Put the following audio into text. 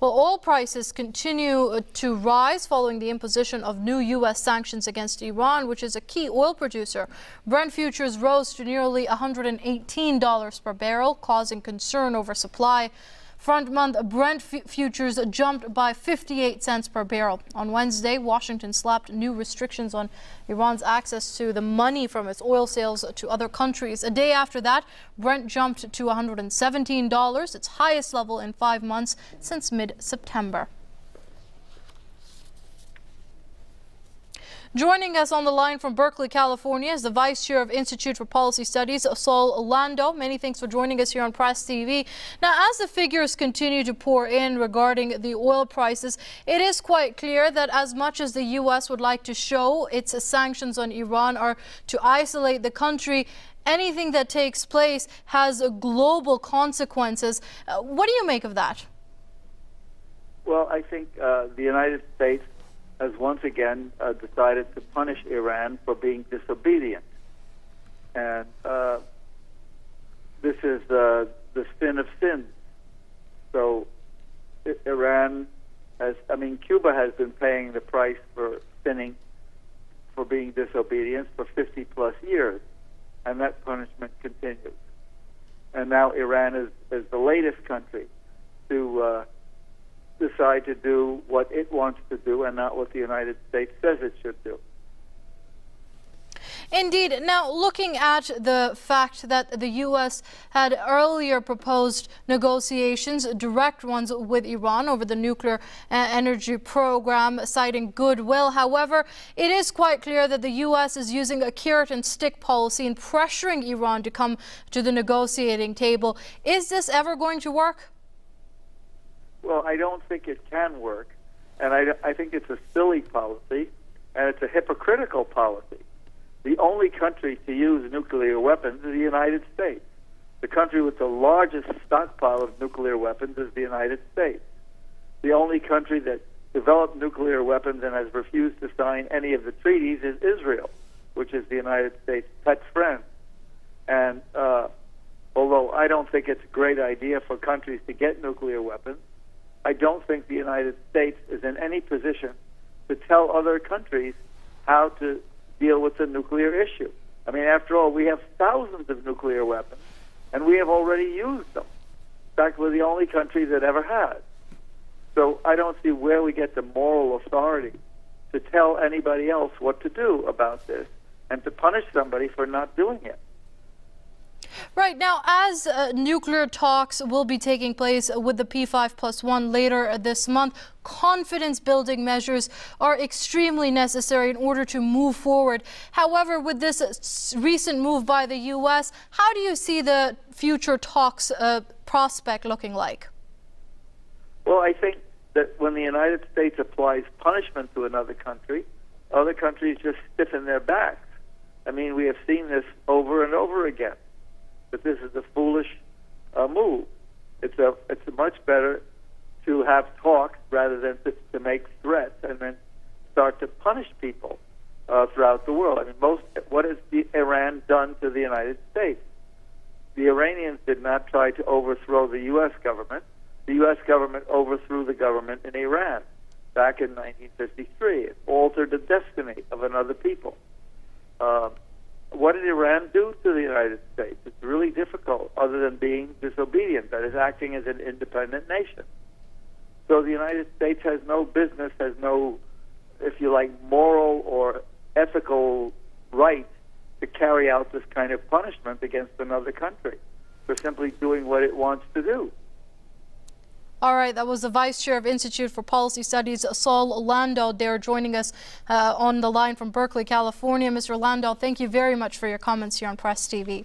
Well, oil prices continue to rise following the imposition of new U.S. sanctions against Iran, which is a key oil producer. Brent futures rose to nearly $118 per barrel, causing concern over supply. Front-month Brent futures jumped by 58 cents per barrel. On Wednesday, Washington slapped new restrictions on Iran's access to the money from its oil sales to other countries. A day after that, Brent jumped to $117, its highest level in 5 months since mid-September. Joining us on the line from Berkeley, California is the Vice Chair of Institute for Policy Studies, Saul Lando. Many thanks for joining us here on Press TV. Now, as the figures continue to pour in regarding the oil prices, it is quite clear that as much as the U.S. would like to show its sanctions on Iran are to isolate the country, anything that takes place has global consequences. What do you make of that? Well, I think the United States has once again decided to punish Iran for being disobedient. And this is the sin of sins. So Iran has, Cuba has been paying the price for sinning, for being disobedient for 50 plus years. And that punishment continues. And now Iran is the latest country to decide to do what it wants to do and not what the United States says it should do. Indeed. Now, looking at the fact that the U.S. had earlier proposed negotiations, direct ones with Iran over the nuclear energy program, citing goodwill. However, it is quite clear that the U.S. is using a carrot and stick policy and pressuring Iran to come to the negotiating table. Is this ever going to work? Well, I don't think it can work, and I think it's a silly policy, and it's a hypocritical policy. The only country to use nuclear weapons is the United States. The country with the largest stockpile of nuclear weapons is the United States. The only country that developed nuclear weapons and has refused to sign any of the treaties is Israel, which is the United States' pet friend. And although I don't think it's a great idea for countries to get nuclear weapons, I don't think the United States is in any position to tell other countries how to deal with the nuclear issue. I mean, after all, we have thousands of nuclear weapons, and we have already used them. In fact, we're the only country that ever has. So I don't see where we get the moral authority to tell anybody else what to do about this and to punish somebody for not doing it. Right. Now, as nuclear talks will be taking place with the P5+1 later this month, confidence-building measures are extremely necessary in order to move forward. However, with this recent move by the U.S., how do you see the future talks prospect looking like? Well, I think that when the United States applies punishment to another country, other countries just stiffen their backs. I mean, we have seen this over and over again. That this is a foolish move. It's much better to have talks rather than to make threats and then start to punish people throughout the world. I mean, what has Iran done to the United States? The Iranians did not try to overthrow the U.S. government. The U.S. government overthrew the government in Iran back in 1953. It altered the destiny of another people. What did Iran do to the United States? It's really difficult, other than being disobedient, that is, acting as an independent nation. So the United States has no business, has no, if you like, moral or ethical right to carry out this kind of punishment against another country for simply doing what it wants to do. All right, that was the Vice Chair of Institute for Policy Studies, Saul Lando. They're joining us on the line from Berkeley, California. Mr. Lando, thank you very much for your comments here on Press TV.